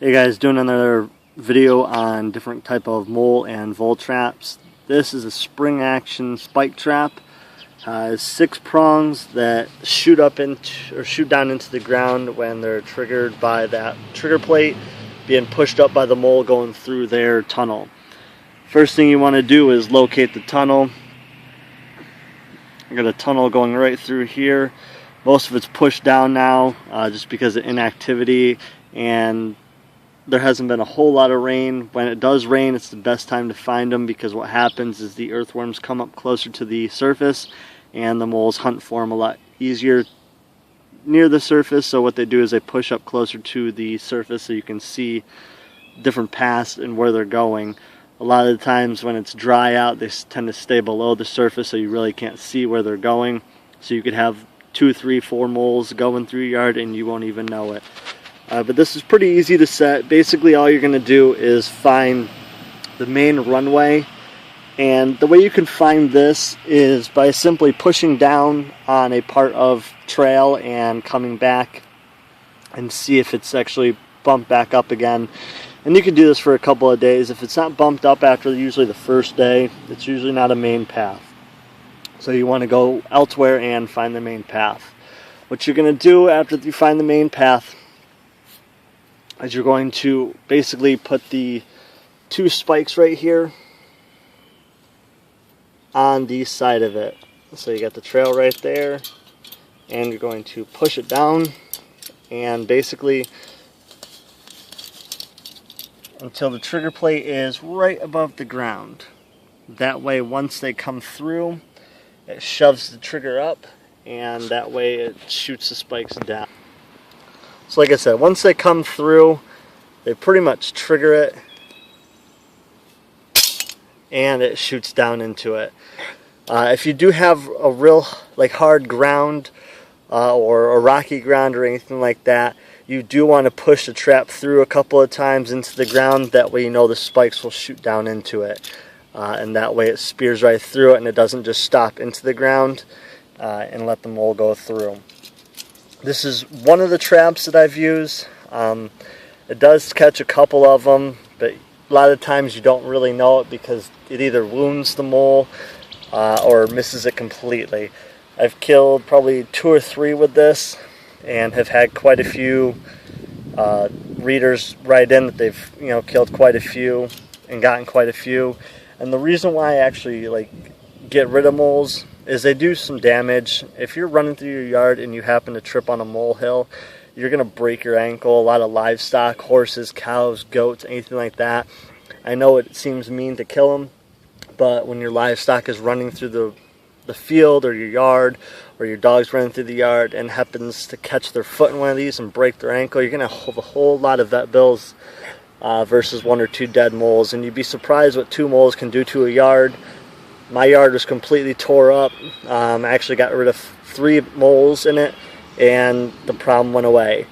Hey guys, doing another video on different type of mole and vole traps. This is a spring action spike trap. Has 6 prongs that shoot up into or shoot down into the ground when they're triggered by that trigger plate being pushed up by the mole going through their tunnel. First thing you want to do is locate the tunnel. I got a tunnel going right through here. Most of it's pushed down now just because of inactivity, and there hasn't been a whole lot of rain. When it does rain, it's the best time to find them, because what happens is the earthworms come up closer to the surface and the moles hunt for them a lot easier near the surface. So what they do is they push up closer to the surface so you can see different paths and where they're going. A lot of the times when it's dry out, they tend to stay below the surface, so you really can't see where they're going. So you could have 2, 3, 4 moles going through your yard and you won't even know it. But this is pretty easy to set. Basically all you're going to do is find the main runway, and the way you can find this is by simply pushing down on a part of trail and coming back and see if it's actually bumped back up again. And you can do this for a couple of days. If it's not bumped up after usually the first day, it's usually not a main path. So you want to go elsewhere and find the main path. What you're going to do after you find the main path is you're going to basically put the 2 spikes right here on the side of it. So you got the trail right there, and you're going to push it down and basically until the trigger plate is right above the ground. That way once they come through, it shoves the trigger up, and that way it shoots the spikes down. So like I said, once they come through, they pretty much trigger it and it shoots down into it. If you do have a real hard ground or a rocky ground or anything like that, you do want to push the trap through a couple of times into the ground. That way you know the spikes will shoot down into it. And that way it spears right through it and it doesn't just stop into the ground and let the mole go through. This is one of the traps that I've used. It does catch a couple of them, but a lot of times you don't really know it because it either wounds the mole or misses it completely. I've killed probably 2 or 3 with this and have had quite a few readers write in that they've killed quite a few and gotten quite a few. And the reason why I actually get rid of moles is they do some damage. If you're running through your yard and you happen to trip on a molehill, you're going to break your ankle. A lot of livestock, horses, cows, goats, anything like that. I know it seems mean to kill them, but when your livestock is running through the field or your yard, or your dog's running through the yard and happens to catch their foot in one of these and break their ankle, you're going to have a whole lot of vet bills versus 1 or 2 dead moles. And you'd be surprised what 2 moles can do to a yard. My yard was completely tore up. I actually got rid of 3 moles in it, and the problem went away.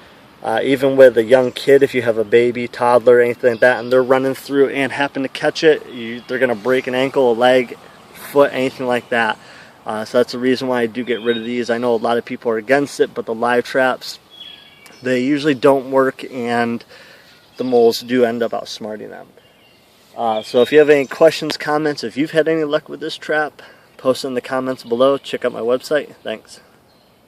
Even with a young kid, if you have a baby, toddler, anything like that, and they're running through and happen to catch it, they're going to break an ankle, a leg, foot, anything like that. So that's the reason why I do get rid of these. I know a lot of people are against it, but the live traps, they usually don't work, and the moles do end up outsmarting them. So if you have any questions, comments, if you've had any luck with this trap, post in the comments below. Check out my website. Thanks.